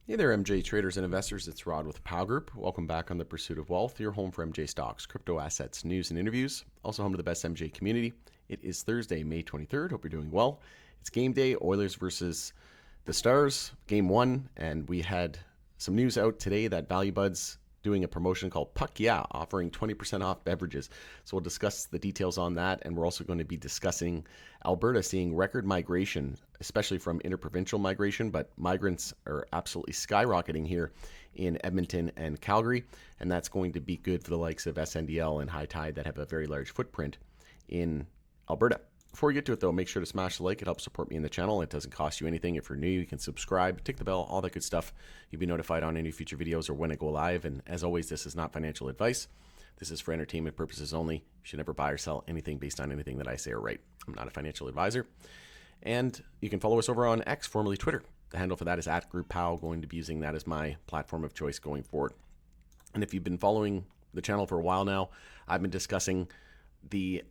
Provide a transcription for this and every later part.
Hey there, MJ traders and investors. It's Rod with Pow Group. Welcome back on The Pursuit of Wealth, your home for MJ stocks, crypto assets, news, and interviews. Also home to the best MJ community. It is Thursday, May 23rd. Hope you're doing well. It's game day, Oilers versus the Stars, game one. And we had some news out today that Value Buds doing a promotion called Puck Yeah, offering 20% off beverages. So we'll discuss the details on that. And we're also going to be discussing Alberta seeing record migration, especially from interprovincial migration, but migrants are absolutely skyrocketing here in Edmonton and Calgary. And that's going to be good for the likes of SNDL and High Tide that have a very large footprint in Alberta. Before we get to it, though, make sure to smash the like. It helps support me in the channel. It doesn't cost you anything. If you're new, you can subscribe, tick the bell, all that good stuff. You'll be notified on any future videos or when I go live. And as always, this is not financial advice. This is for entertainment purposes only. You should never buy or sell anything based on anything that I say or write. I'm not a financial advisor. And you can follow us over on X, formerly Twitter. The handle for that is @GroupPow. Going to be using that as my platform of choice going forward. And if you've been following the channel for a while now, I've been discussing the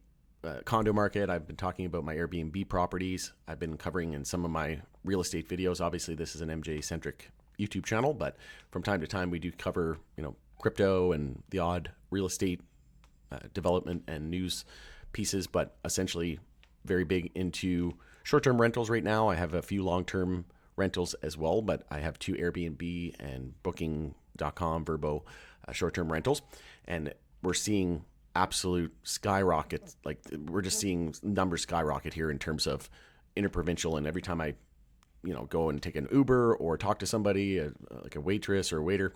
condo market. I've been talking about my Airbnb properties. I've been covering in some of my real estate videos. Obviously, this is an MJ-centric YouTube channel, but from time to time, we do cover, crypto and the odd real estate development and news pieces, but essentially very big into short-term rentals right now. I have a few long-term rentals as well, but I have two Airbnb and Booking.com, Verbo short-term rentals, and we're seeing absolute skyrocket. Like, we're just seeing numbers skyrocket here in terms of interprovincial. And every time I, go and take an Uber or talk to somebody, like a waitress or a waiter,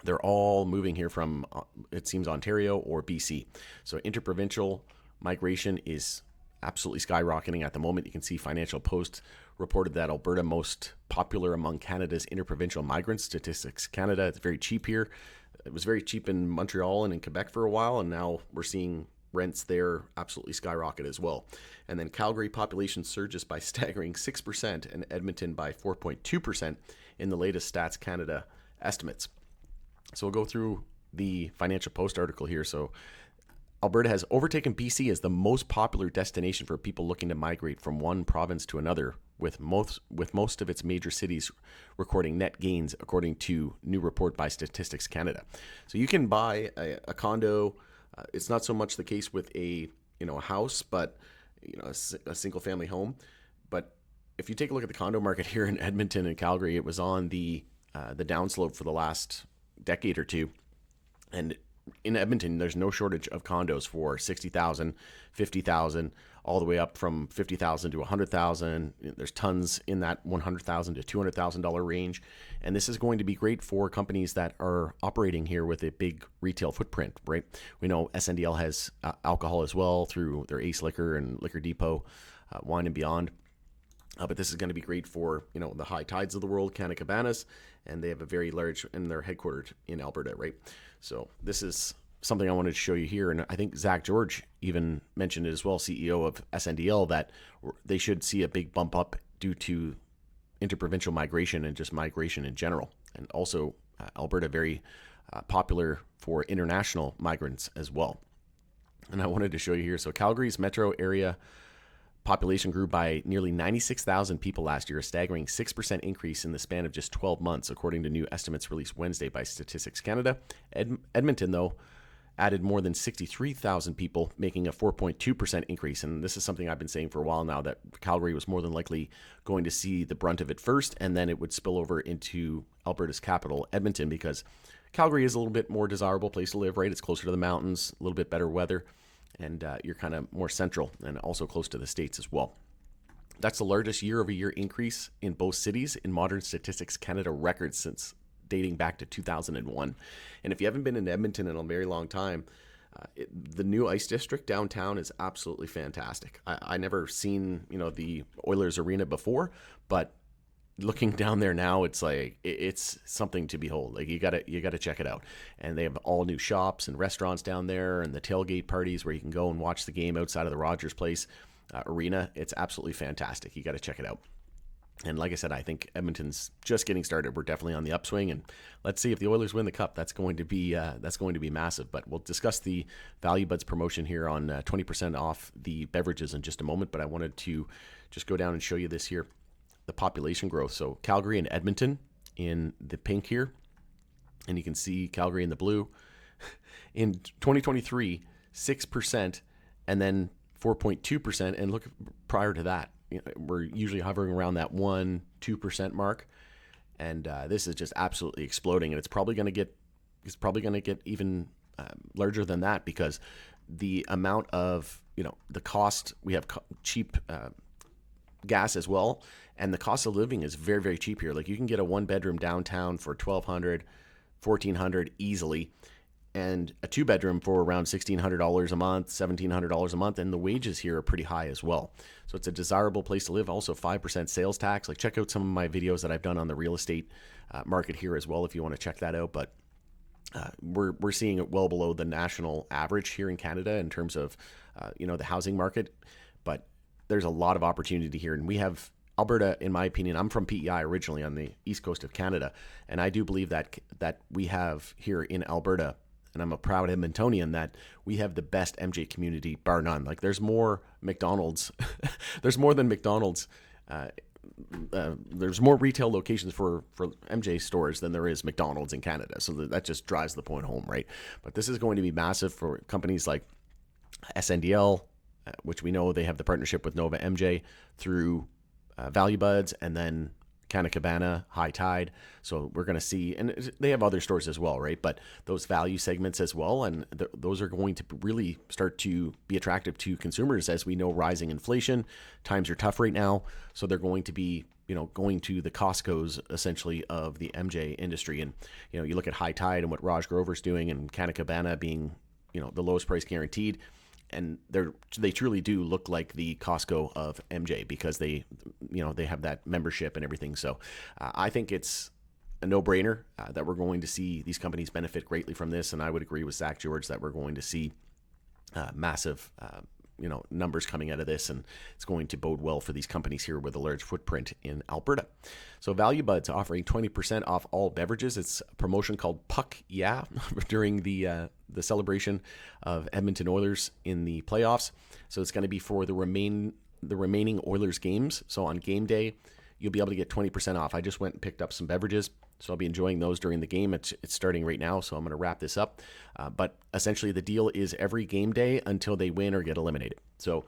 they're all moving here from, it seems, Ontario or BC. So interprovincial migration is absolutely skyrocketing at the moment. You can see Financial Post reported that Alberta most popular among Canada's interprovincial migrants. Statistics Canada, it's very cheap here. It was very cheap in Montreal and in Quebec for a while, and now we're seeing rents there absolutely skyrocket as well. And then Calgary population surges by staggering 6% and Edmonton by 4.2% in the latest Stats Canada estimates. So we'll go through the Financial Post article here. So Alberta has overtaken BC as the most popular destination for people looking to migrate from one province to another, with most of its major cities recording net gains, according to new report by Statistics Canada. So you can buy a condo. It's not so much the case with a house, but a single family home. But if you take a look at the condo market here in Edmonton and Calgary, it was on the downslope for the last decade or two, and in Edmonton, there's no shortage of condos for $60,000, $50,000, all the way up from $50,000 to $100,000. There's tons in that $100,000 to $200,000 range. And this is going to be great for companies that are operating here with a big retail footprint, right? We know SNDL has alcohol as well through their Ace Liquor and Liquor Depot, Wine and Beyond. But this is going to be great for, the High Tides of the world, Canna Cabanas, and they have a very large, and they're headquartered in Alberta, right? So this is something I wanted to show you here. And I think Zach George even mentioned it as well, CEO of SNDL, that they should see a big bump up due to interprovincial migration and just migration in general. And also Alberta, very popular for international migrants as well. And I wanted to show you here. So Calgary's metro area population grew by nearly 96,000 people last year, a staggering 6% increase in the span of just 12 months, according to new estimates released Wednesday by Statistics Canada. Edmonton, though, added more than 63,000 people, making a 4.2% increase. And this is something I've been saying for a while now, that Calgary was more than likely going to see the brunt of it first, and then it would spill over into Alberta's capital, Edmonton, because Calgary is a little bit more desirable place to live, right? It's closer to the mountains, a little bit better weather, and you're kind of more central and also close to the States as well. That's the largest year-over-year increase in both cities in modern Statistics Canada records since dating back to 2001. And if you haven't been in Edmonton in a very long time, the new Ice District downtown is absolutely fantastic. I never seen the Oilers Arena before, but looking down there now, it's like it's something to behold. Like, you gotta check it out. And they have all new shops and restaurants down there, and the tailgate parties where you can go and watch the game outside of the Rogers Place arena. It's absolutely fantastic. You got to check it out. And like I said, I think Edmonton's just getting started. We're definitely on the upswing, and let's see if the Oilers win the cup. That's going to be massive. But we'll discuss the Value Buds promotion here on 20% off the beverages in just a moment. But I wanted to just go down and show you this here, the population growth. So Calgary and Edmonton in the pink here, and you can see Calgary in the blue. In 2023, 6%, and then 4.2%. And look, prior to that, we're usually hovering around that 1-2% mark. And this is just absolutely exploding. And it's probably going to get even larger than that, because the amount of, the cost, we have cheap gas as well. And the cost of living is very, very cheap here. Like, you can get a 1-bedroom downtown for $1,200, $1,400 easily, and a 2-bedroom for around $1,600 a month, $1,700 a month. And the wages here are pretty high as well. So it's a desirable place to live. Also 5% sales tax. Like, check out some of my videos that I've done on the real estate market here as well, if you want to check that out. But we're seeing it well below the national average here in Canada in terms of, the housing market. But there's a lot of opportunity here. And we have Alberta, in my opinion, I'm from PEI originally on the east coast of Canada. And I do believe that we have here in Alberta, and I'm a proud Edmontonian, that we have the best MJ community, bar none. Like, there's more McDonald's. There's more than McDonald's. There's more retail locations for MJ stores than there is McDonald's in Canada. So that just drives the point home, right? But this is going to be massive for companies like SNDL, which we know they have the partnership with Nova MJ through Value Buds, and then Cabana, High Tide. So we're going to see, and they have other stores as well, right? But those value segments as well, and those are going to really start to be attractive to consumers. As we know, rising inflation, times are tough right now. So they're going to be, going to the Costco's essentially of the MJ industry. And, you look at High Tide and what Raj Grover's doing, and Cabana being, the lowest price guaranteed. And they truly do look like the Costco of MJ, because they have that membership and everything. So I think it's a no-brainer that we're going to see these companies benefit greatly from this. And I would agree with Zach George that we're going to see massive numbers coming out of this, and it's going to bode well for these companies here with a large footprint in Alberta. So Value Buds offering 20% off all beverages. It's a promotion called Puck Yeah during the celebration of Edmonton Oilers in the playoffs. So it's going to be for the remaining Oilers games. So on game day, you'll be able to get 20% off. I just went and picked up some beverages, so I'll be enjoying those during the game. It's starting right now, so I'm going to wrap this up. But essentially, the deal is every game day until they win or get eliminated. So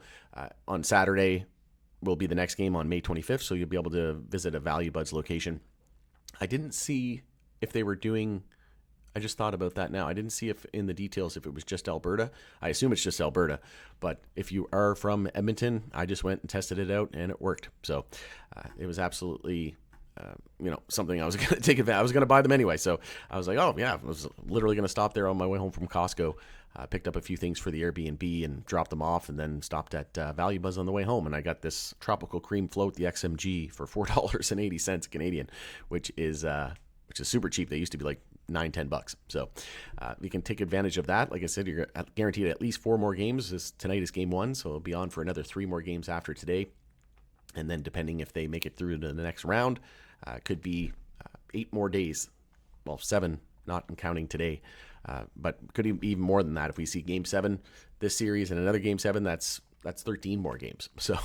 on Saturday will be the next game on May 25th, so you'll be able to visit a Value Buds location. I didn't see if they were doing... I just thought about that now. I didn't see if in the details if it was just Alberta. I assume it's just Alberta. But if you are from Edmonton, I just went and tested it out, and it worked. So it was absolutely, something I was going to take advantage. I was going to buy them anyway. So I was like, oh, yeah. I was literally going to stop there on my way home from Costco. Picked up a few things for the Airbnb and dropped them off, and then stopped at Value Buzz on the way home. And I got this tropical cream float, the XMG, for $4.80 Canadian, which is super cheap. They used to be like $9-10. So you can take advantage of that. Like I said, you're guaranteed at least 4 more games. Tonight is game 1, so it'll be on for another 3 more games after today. And then depending if they make it through to the next round, could be 8 more days. Well, 7, not counting today. But could be even more than that. If we see game 7 this series and another game 7, that's 13 more games. So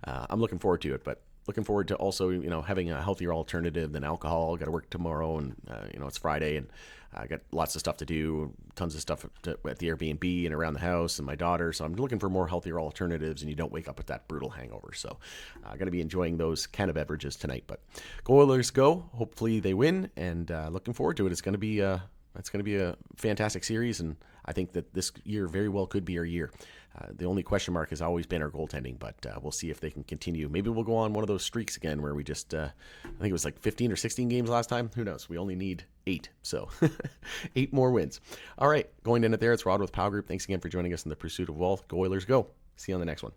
I'm looking forward to it. But looking forward to also, having a healthier alternative than alcohol. Got to work tomorrow, and it's Friday, and I got lots of stuff to do, tons of stuff at the Airbnb and around the house, and my daughter. So I'm looking for more healthier alternatives, and you don't wake up with that brutal hangover. So I'm going to be enjoying those kind of beverages tonight. But go Oilers, go! Hopefully they win, and looking forward to it. It's going to be a fantastic series, and I think that this year very well could be our year. The only question mark has always been our goaltending, but we'll see if they can continue. Maybe we'll go on one of those streaks again where we just, I think it was like 15 or 16 games last time. Who knows? We only need 8, so 8 more wins. All right, going in it there, it's Rod with Power Group. Thanks again for joining us in the pursuit of wealth. Go Oilers, go. See you on the next one.